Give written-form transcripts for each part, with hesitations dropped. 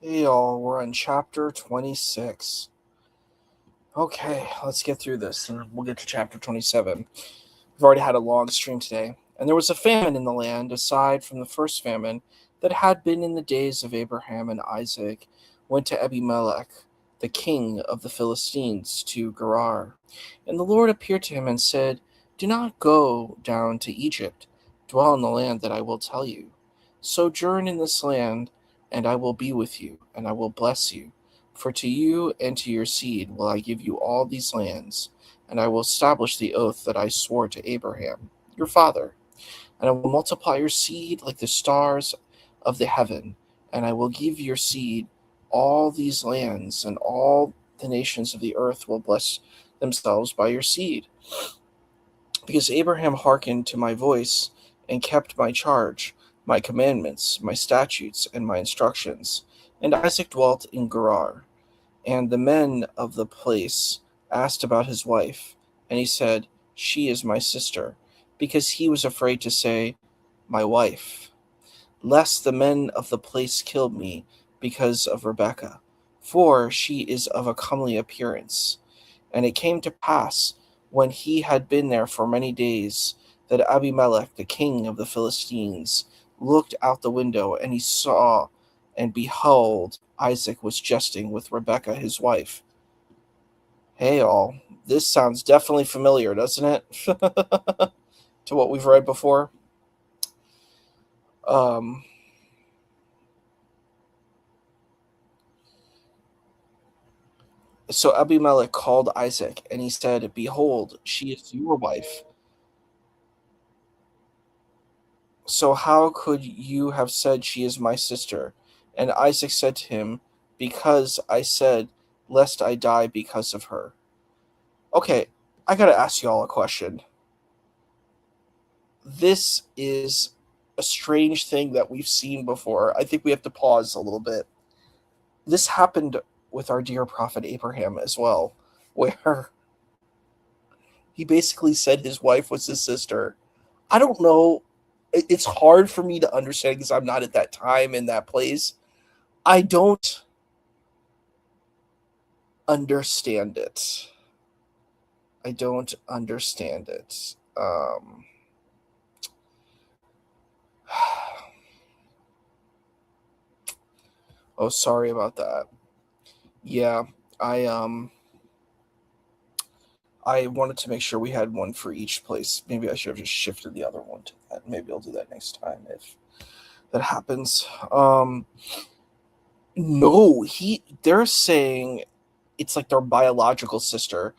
Hey y'all, we're on chapter 26. Okay, let's get through this and we'll get to chapter 27. We've already had a long stream today. And there was a famine in the land, aside from the first famine that had been in the days of Abraham and Isaac, went to Abimelech, the king of the Philistines, to Gerar. And the Lord appeared to him and said, "Do not go down to Egypt. Dwell in the land that I will tell you. Sojourn in this land, and I will be with you, and I will bless you. For to you and to your seed will I give you all these lands, and I will establish the oath that I swore to Abraham, your father. And I will multiply your seed like the stars of the heaven, and I will give your seed all these lands, and all the nations of the earth will bless themselves by your seed. Because Abraham hearkened to my voice and kept my charge, my commandments, my statutes, and my instructions. And Isaac dwelt in Gerar. And the men of the place asked about his wife, and he said, "She is my sister," because he was afraid to say, "My wife," lest the men of the place kill me because of Rebekah, for she is of a comely appearance. And it came to pass, when he had been there for many days, that Abimelech, the king of the Philistines, looked out the window, and he saw, and behold, Isaac was jesting with Rebekah his wife. Hey, all. This sounds definitely familiar, doesn't it? To what we've read before. Um, so Abimelech called Isaac, and he said, "Behold, she is your wife. So how could you have said she is my sister?" And Isaac said to him, "Because I said, lest I die because of her." Okay, I gotta ask y'all a question. This is a strange thing that we've seen before. I think we have to pause a little bit. This happened with our dear prophet Abraham as well, where he basically said his wife was his sister. I don't know. It's hard for me to understand because I'm not at that time in that place. I don't understand it. I don't understand it. Oh, sorry about that. Yeah, I um I wanted to make sure we had one for each place. Maybe I should have just shifted the other one to that. Maybe I'll do that next time if that happens. No, they're saying it's like their biological sister.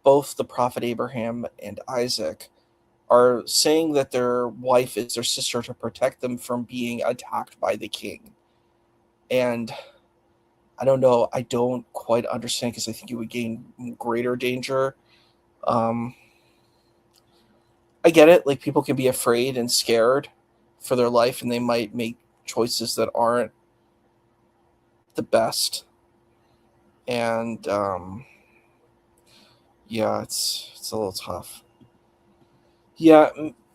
Both the prophet Abraham and Isaac are saying that their wife is their sister to protect them from being attacked by the king. And I don't know. I don't quite understand because I think you would gain greater danger. Um, I get it. Like people can be afraid and scared for their life, and they might make choices that aren't the best. And yeah, it's a little tough. Yeah,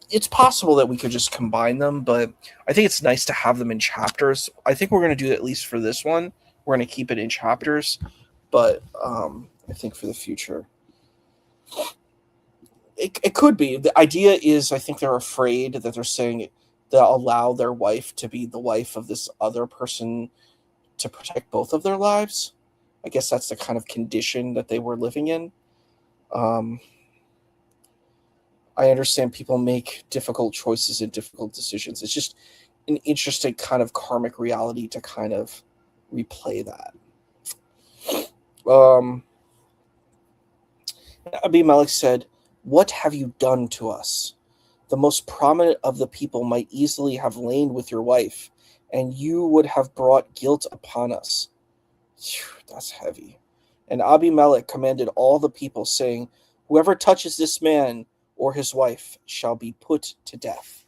it's possible that we could just combine them, but I think it's nice to have them in chapters. I think we're going to do it at least for this one. We're going to keep it in chapters, but I think for the future, it could be. The idea is, I think they're afraid that they're saying they'll allow their wife to be the wife of this other person to protect both of their lives. I guess that's the kind of condition that they were living in. Um, I understand people make difficult choices and difficult decisions. It's just an interesting kind of karmic reality to kind of replay that. Um, Abimelech said, "What have you done to us? The most prominent of the people might easily have lain with your wife, and you would have brought guilt upon us." Phew, that's heavy. And Abimelech commanded all the people, saying, "Whoever touches this man or his wife shall be put to death."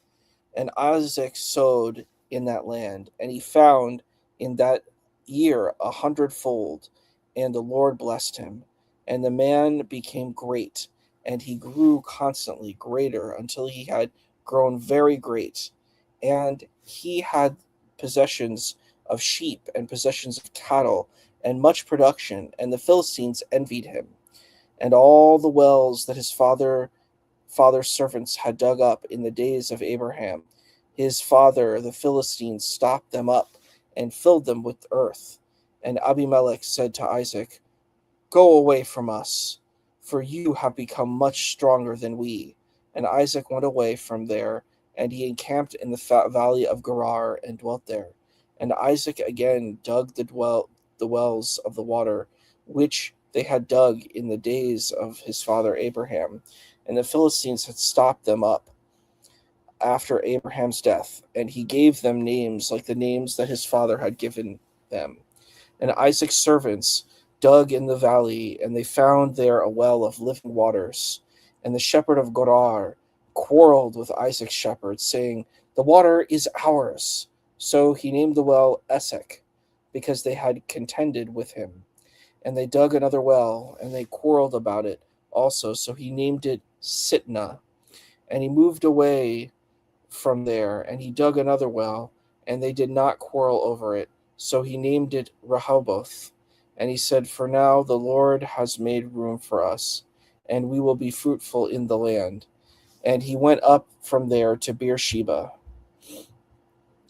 And Isaac sowed in that land, and he found in that year 100-fold, and the Lord blessed him. And the man became great, and he grew constantly greater until he had grown very great. And he had possessions of sheep and possessions of cattle and much production, and the Philistines envied him. And all the wells that his father's servants had dug up in the days of Abraham, his father, the Philistines, stopped them up and filled them with earth. And Abimelech said to Isaac, "Go away from us, for you have become much stronger than we." And Isaac went away from there, and he encamped in the valley of Gerar and dwelt there. And Isaac again dug the wells of the water, which they had dug in the days of his father Abraham. And the Philistines had stopped them up after Abraham's death, and he gave them names like the names that his father had given them. And Isaac's servants dug in the valley, and they found there a well of living waters. And the shepherd of Gerar quarreled with Isaac's shepherd, saying, "The water is ours." So he named the well Esek, because they had contended with him. And they dug another well, and they quarreled about it also. So he named it Sitnah. And he moved away from there, and he dug another well, and they did not quarrel over it. So he named it Rehoboth. And he said, "For now the Lord has made room for us, and we will be fruitful in the land." And he went up from there to Beersheba.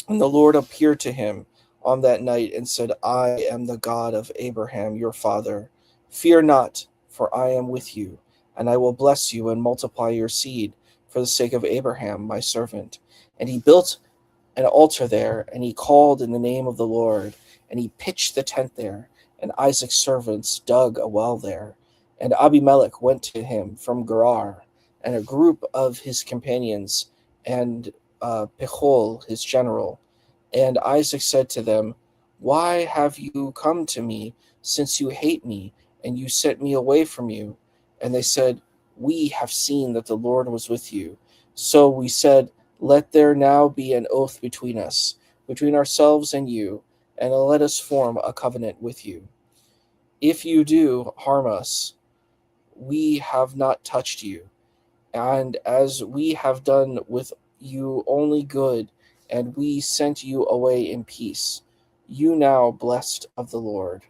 And the Lord appeared to him on that night and said, "I am the God of Abraham your father. Fear not, for I am with you, and I will bless you and multiply your seed for the sake of Abraham my servant." And he built an altar there, and he called in the name of the Lord, and he pitched the tent there. And Isaac's servants dug a well there. And Abimelech went to him from Gerar, and a group of his companions, and Pechol his general. And Isaac said to them, "Why have you come to me, since you hate me, and you sent me away from you?" And they said, "We have seen that the Lord was with you. So we said, let there now be an oath between us, between ourselves and you, and let us form a covenant with you. If you do harm us, we have not touched you, and as we have done with you only good, and we sent you away in peace, you now blessed of the Lord."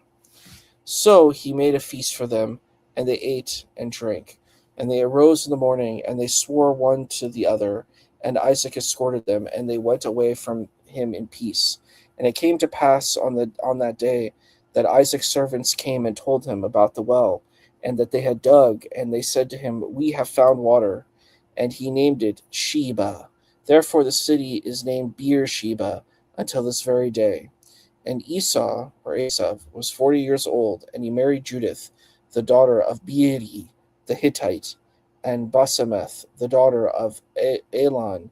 So he made a feast for them, and they ate and drank. And they arose in the morning, and they swore one to the other. And Isaac escorted them, and they went away from him in peace. And it came to pass on that day that Isaac's servants came and told him about the well, and that they had dug. And they said to him, "We have found water." And he named it Sheba. Therefore the city is named Beersheba until this very day. And Esau, or Esav, was 40 years old, and he married Judith, the daughter of Beeri the Hittite, and Basemeth, the daughter of Elon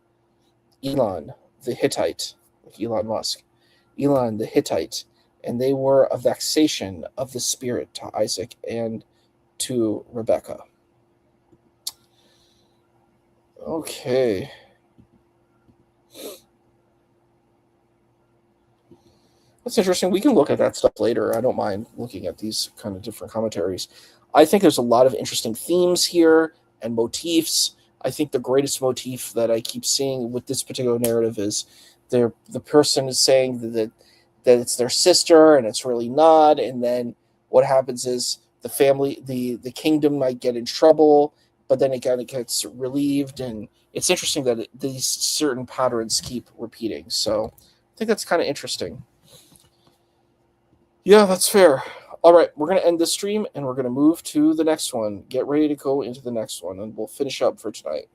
the Hittite, like Elon Musk, Elon the Hittite, and they were a vexation of the spirit to Isaac and to Rebekah. Okay. That's interesting. We can look at that stuff later. I don't mind looking at these kind of different commentaries. I think there's a lot of interesting themes here and motifs. I think the greatest motif that I keep seeing with this particular narrative is the person is saying that it's their sister and it's really not. And then what happens is the family, the kingdom might get in trouble, but then it kind of gets relieved. And it's interesting that these certain patterns keep repeating. So I think that's kind of interesting. Yeah, that's fair. All right, we're going to end this stream and we're going to move to the next one. Get ready to go into the next one, and we'll finish up for tonight.